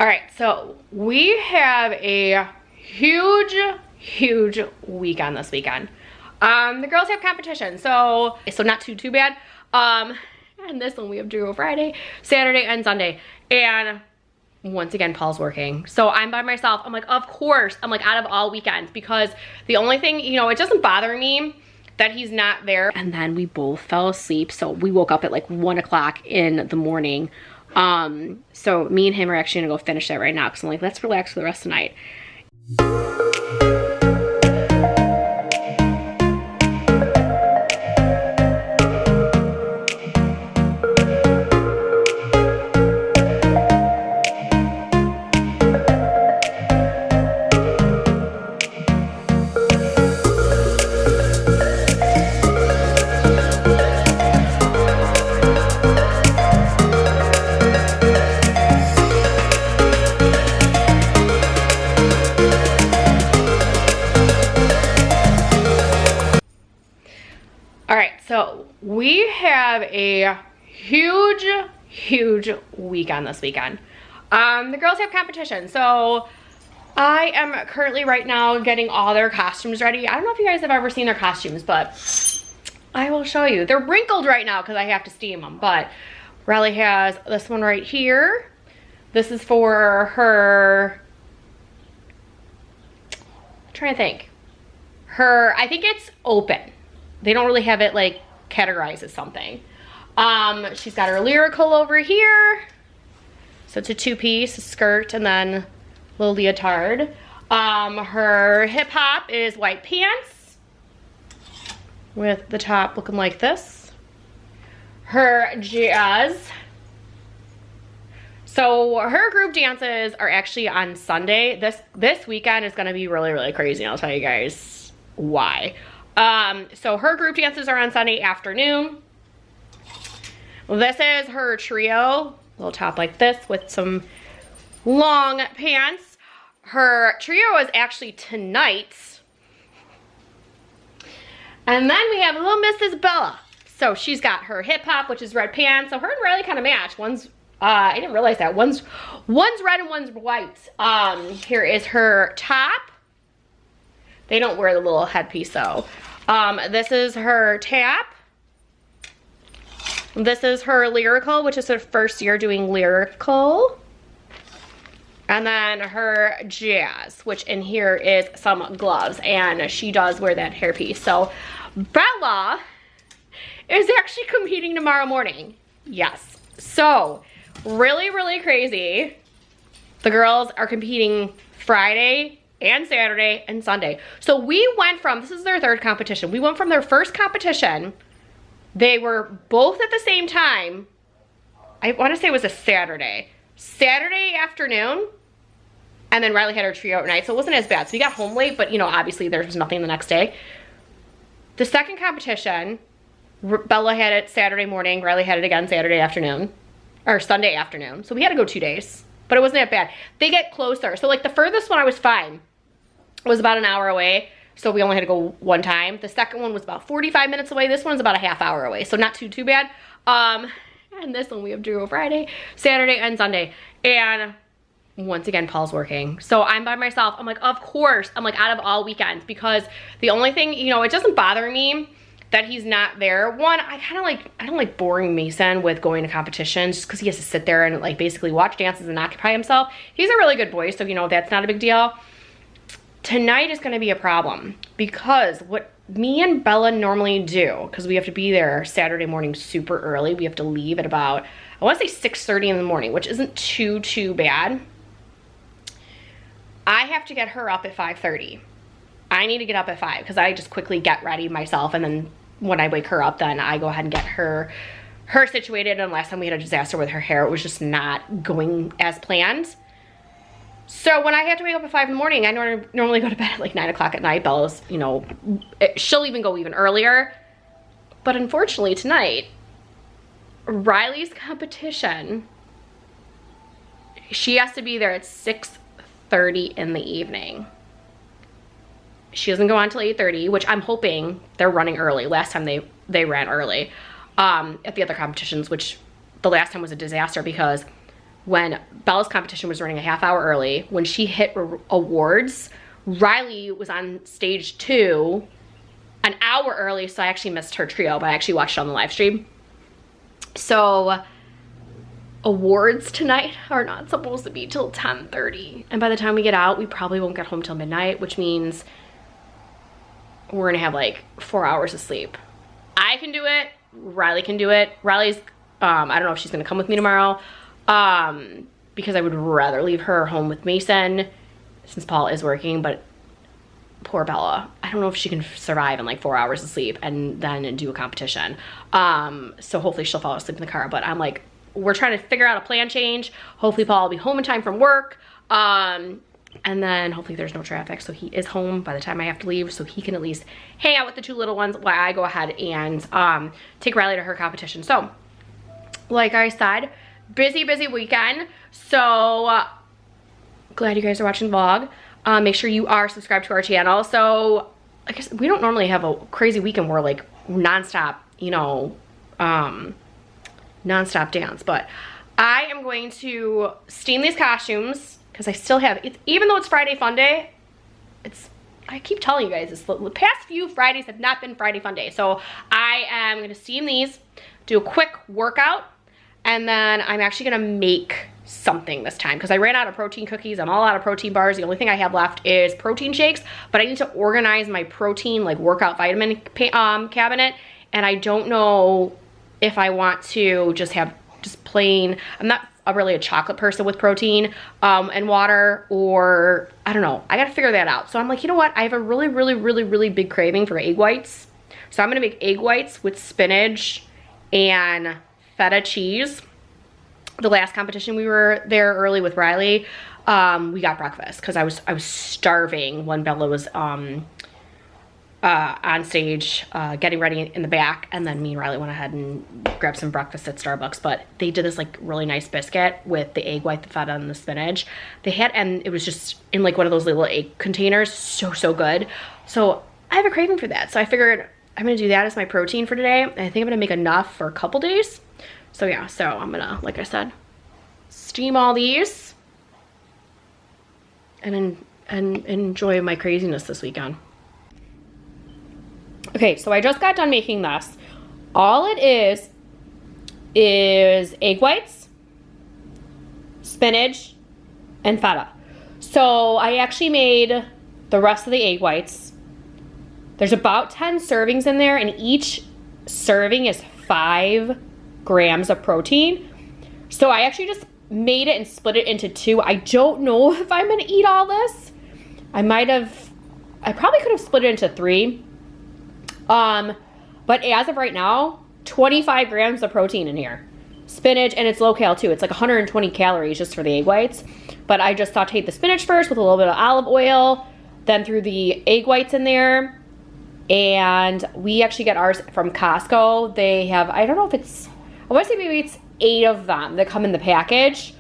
All right, so we have a huge weekend this weekend. The girls have competition, so not too bad. And this one we have to go Friday, Saturday, and Sunday. And once again, Paul's working. So I'm by myself. I'm like, of course, I'm like out of all weekends, because the only thing, you know, it doesn't bother me that he's not there. And then we both fell asleep. So we woke up at like 1 o'clock in the morning. So me and him are actually gonna go finish that right now, because I'm like, let's relax for the rest of the night. So we have a huge weekend this weekend. The girls have competition. So I am currently right now getting all their costumes ready. I don't know if you guys have ever seen their costumes, but I will show you. They're wrinkled right now because I have to steam them. But Riley has this one right here. This is for her, I'm trying to think. I think it's open. They don't really have it like categorized as something. She's got her lyrical over here. So it's a two-piece, a skirt, and then a little leotard. Her hip hop is white pants with the top looking like this. Her jazz. So her group dances are actually on Sunday. This weekend is gonna be really crazy. I'll tell you guys why. So her group dances are on Sunday afternoon. This is her trio, little top like this with some long pants. Her trio is actually tonight. And then we have little Mrs. Bella. So she's got her hip hop, which is red pants. So her and Riley kind of match. One's, I didn't realize that. One's red and one's white. Here is her top. They don't wear the little headpiece though. This is her tap. This is her lyrical, which is her first year doing lyrical. And then her jazz, which in here is some gloves, and she does wear that hairpiece. So Bella is actually competing tomorrow morning. Yes. So really crazy. The girls are competing Friday and Saturday and Sunday. So we went from, this is their third competition. We went from their first competition. They were both at the same time. I want to say it was a Saturday afternoon. And then Riley had her trio at night. So it wasn't as bad. So we got home late, but you know, obviously there was nothing the next day. The second competition, Bella had it Saturday morning. Riley had it again Saturday afternoon or Sunday afternoon. So we had to go 2 days, but it wasn't that bad. They get closer. So like the furthest one I was fine. It was about an hour away, so we only had to go one time. The second one was about 45 minutes away. This one's about a half hour away, so not too bad. And this one we have to go Friday, Saturday, and Sunday. And once again, Paul's working. So I'm by myself. I'm like, of course, I'm like out of all weekends, because the only thing, you know, it doesn't bother me that he's not there. One, I don't like boring Mason with going to competitions just because he has to sit there and like basically watch dances and occupy himself. He's a really good boy, so you know, that's not a big deal. Tonight is going to be a problem, because what me and Bella normally do, because we have to be there Saturday morning super early. We have to leave at about, I want to say 6:30 in the morning, which isn't too bad. I have to get her up at 5:30. I need to get up at 5 because I just quickly get ready myself, and then when I wake her up, then I go ahead and get her situated. And last time we had a disaster with her hair, it was just not going as planned. So when I have to wake up at 5 in the morning, I normally go to bed at like 9 o'clock at night. Bella's, you know, she'll even go even earlier. But unfortunately tonight, Riley's competition, she has to be there at 6:30 in the evening. She doesn't go on till 8:30, which I'm hoping they're running early. Last time they ran early at the other competitions, which the last time was a disaster because when Bella's competition was running a half hour early. When she hit awards, Riley was on stage 2 an hour early, so I actually missed her trio, but I actually watched it on the live stream. So awards tonight are not supposed to be till 10:30, and by the time we get out, we probably won't get home till midnight, which means we're gonna have like 4 hours of sleep. I can do it, Riley can do it. Riley's, I don't know if she's gonna come with me tomorrow, because I would rather leave her home with Mason since Paul is working, but poor Bella, I don't know if she can survive in like 4 hours of sleep and then do a competition. So hopefully she'll fall asleep in the car, but I'm like, we're trying to figure out a plan change. Hopefully Paul will be home in time from work. And then hopefully there's no traffic, so he is home by the time I have to leave, so he can at least hang out with the 2 little ones while I go ahead and take Riley to her competition. So like I said, busy weekend. So glad you guys are watching the vlog. Make sure you are subscribed to our channel. So I guess we don't normally have a crazy weekend where like nonstop, you know, nonstop dance, but I am going to steam these costumes because I still have it. Even though it's Friday Fun Day, I keep telling you guys this, the past few Fridays have not been Friday Fun Day. So I am going to steam these, do a quick workout, and then I'm actually going to make something this time because I ran out of protein cookies. I'm all out of protein bars. The only thing I have left is protein shakes, but I need to organize my protein like workout vitamin cabinet, and I don't know if I want to just have plain, I'm not really a chocolate person with protein and water, or I don't know. I gotta figure that out. So I'm like, you know what? I have a really big craving for egg whites. So I'm gonna make egg whites with spinach and feta cheese. The last competition we were there early with Riley, we got breakfast because I was starving when Bella was on stage getting ready in the back, and then me and Riley went ahead and grabbed some breakfast at Starbucks. But they did this like really nice biscuit with the egg white, the feta, and the spinach. They had, and it was just in like one of those little egg containers. So good. So I have a craving for that. So I figured I'm gonna do that as my protein for today. And I think I'm gonna make enough for a couple days. So yeah, so I'm gonna, like I said, steam all these and enjoy my craziness this weekend. Okay, so I just got done making this. All it is egg whites, spinach, and feta. So I actually made the rest of the egg whites. There's about 10 servings in there, and each serving is 5 grams of protein. So I actually just made it and split it into 2. I don't know if I'm gonna eat all this. I probably could have split it into 3. But as of right now, 25 grams of protein in here. Spinach, and it's low cal too. It's like 120 calories just for the egg whites. But I just sauteed the spinach first with a little bit of olive oil, then threw the egg whites in there. And we actually got ours from Costco. They have, I don't know if it's, I want to say maybe it's 8 of them that come in the package.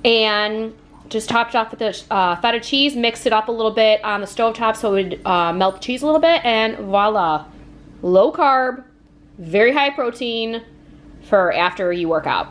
And just topped off with the feta cheese, mixed it up a little bit on the stovetop so it would melt the cheese a little bit, and voila. Low carb, very high protein for after you work out.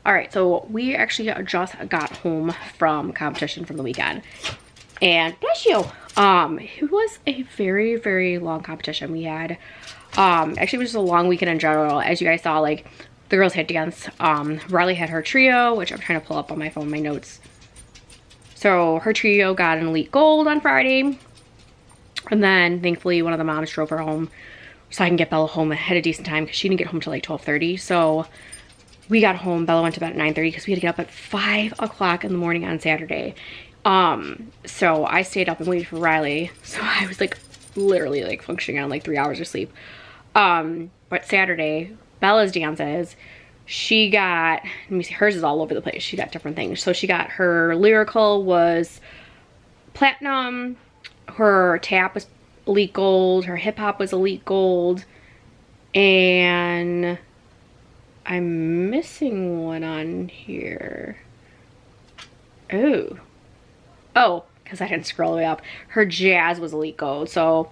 Alright, so we actually just got home from competition from the weekend. And bless you. It was a very, very long competition. We had actually it was just a long weekend in general. As you guys saw, like the girls had dance. Riley had her trio, which I'm trying to pull up on my phone, my notes. So her trio got an elite gold on Friday. And then thankfully one of the moms drove her home so I can get Bella home at a decent time because she didn't get home till like 12:30. So we got home, Bella went to bed at 9:30 because we had to get up at 5 o'clock in the morning on Saturday. So I stayed up and waited for Riley. So I was like literally like functioning on like 3 hours of sleep. But Saturday, Bella's dances, she got, let me see, hers is all over the place. She got different things. So she got her lyrical was platinum, her tap was elite gold, her hip hop was elite gold, and I'm missing one on here. Oh, because I didn't scroll all the way up. Her jazz was elite gold. So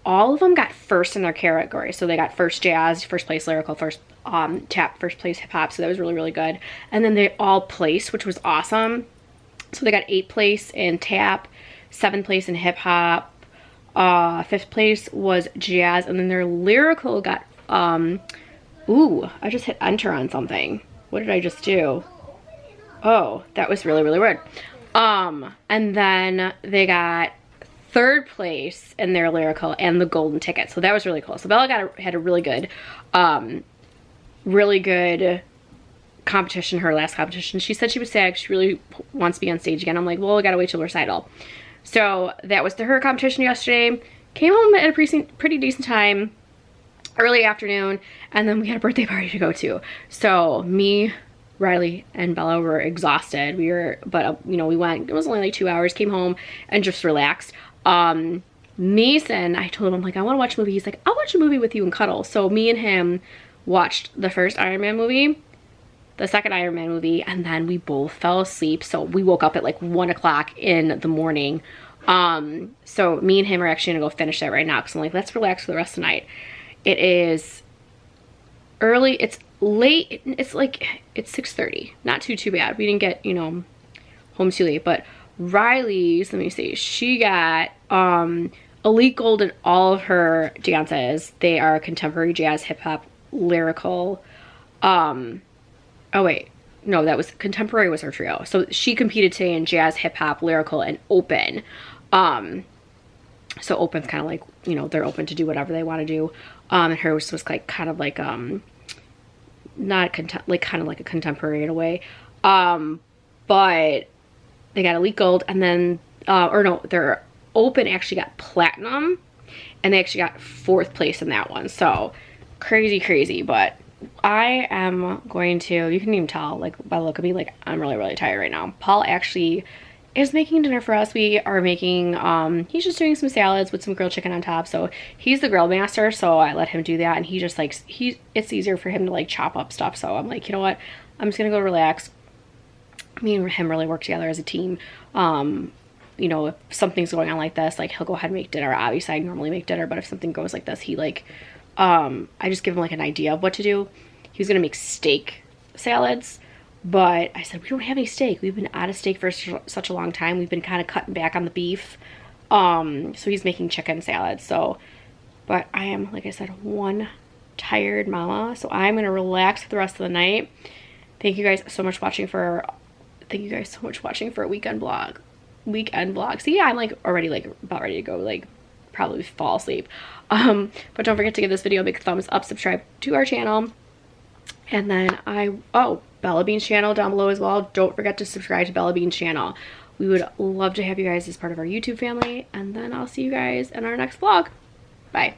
all of them got first in their category. So they got first jazz, first place lyrical, first tap, first place hip hop. So that was really, really good. And then they all placed, which was awesome. So they got 8th place in tap, 7th place in hip hop, 5th place was jazz, and then their lyrical got ooh, I just hit enter on something. What did I just do? Oh, that was really, really weird. And then they got 3rd place in their lyrical and the golden ticket. So that was really cool. So Bella had a really good competition, her last competition. She said she was sad. She really wants to be on stage again. I'm like, well, we gotta wait till recital. So that was her competition yesterday. Came home at a pretty decent time, early afternoon, and then we had a birthday party to go to. So me, Riley, and Bella were exhausted. But you know, we went, it was only like 2 hours, came home and just relaxed. Mason, I told him, I'm like, I want to watch a movie. He's like, I'll watch a movie with you and cuddle. So me and him watched the first Iron Man movie, the second Iron Man movie, and then we both fell asleep. So we woke up at like 1 o'clock in the morning. So me and him are actually gonna go finish that right now because I'm like, let's relax for the rest of the night. It is early, it's late, it's like, it's 6:30. Not too bad. We didn't get, you know, home too late. But Riley's, let me see, she got elite gold in all of her dances. They are contemporary, jazz, hip hop, lyrical. Oh wait, no, that was contemporary was her trio. So she competed today in jazz, hip hop, lyrical, and open. So open's kind of like, you know, they're open to do whatever they want to do. And hers was like kind of like not kind of like a contemporary in a way. But they got elite gold, and then or no, their open actually got platinum, and they actually got 4th place in that one. So crazy. But I am going to, you can even tell like by the look of me, like I'm really tired right now. Paul actually is making dinner for us. We are making he's just doing some salads with some grilled chicken on top. So he's the grill master, so I let him do that, and he just likes, it's easier for him to like chop up stuff. So I'm like, you know what, I'm just gonna go relax. Me and him really work together as a team. You know, if something's going on like this, like he'll go ahead and make dinner. Obviously I normally make dinner, but if something goes like this, he like I just give him like an idea of what to do. He was gonna make steak salads, but I said, we don't have any steak. We've been out of steak for such a long time. We've been kind of cutting back on the beef. So he's making chicken salads. So, but I am, like I said, one tired mama. So I'm going to relax for the rest of the night. Thank you guys so much watching for, a weekend vlog. See, I'm like already like about ready to go, like probably fall asleep. But don't forget to give this video a big thumbs up, subscribe to our channel. And then Bella Bean's channel down below as well. Don't forget to subscribe to Bella Bean's channel. We would love to have you guys as part of our YouTube family. And then I'll see you guys in our next vlog. Bye.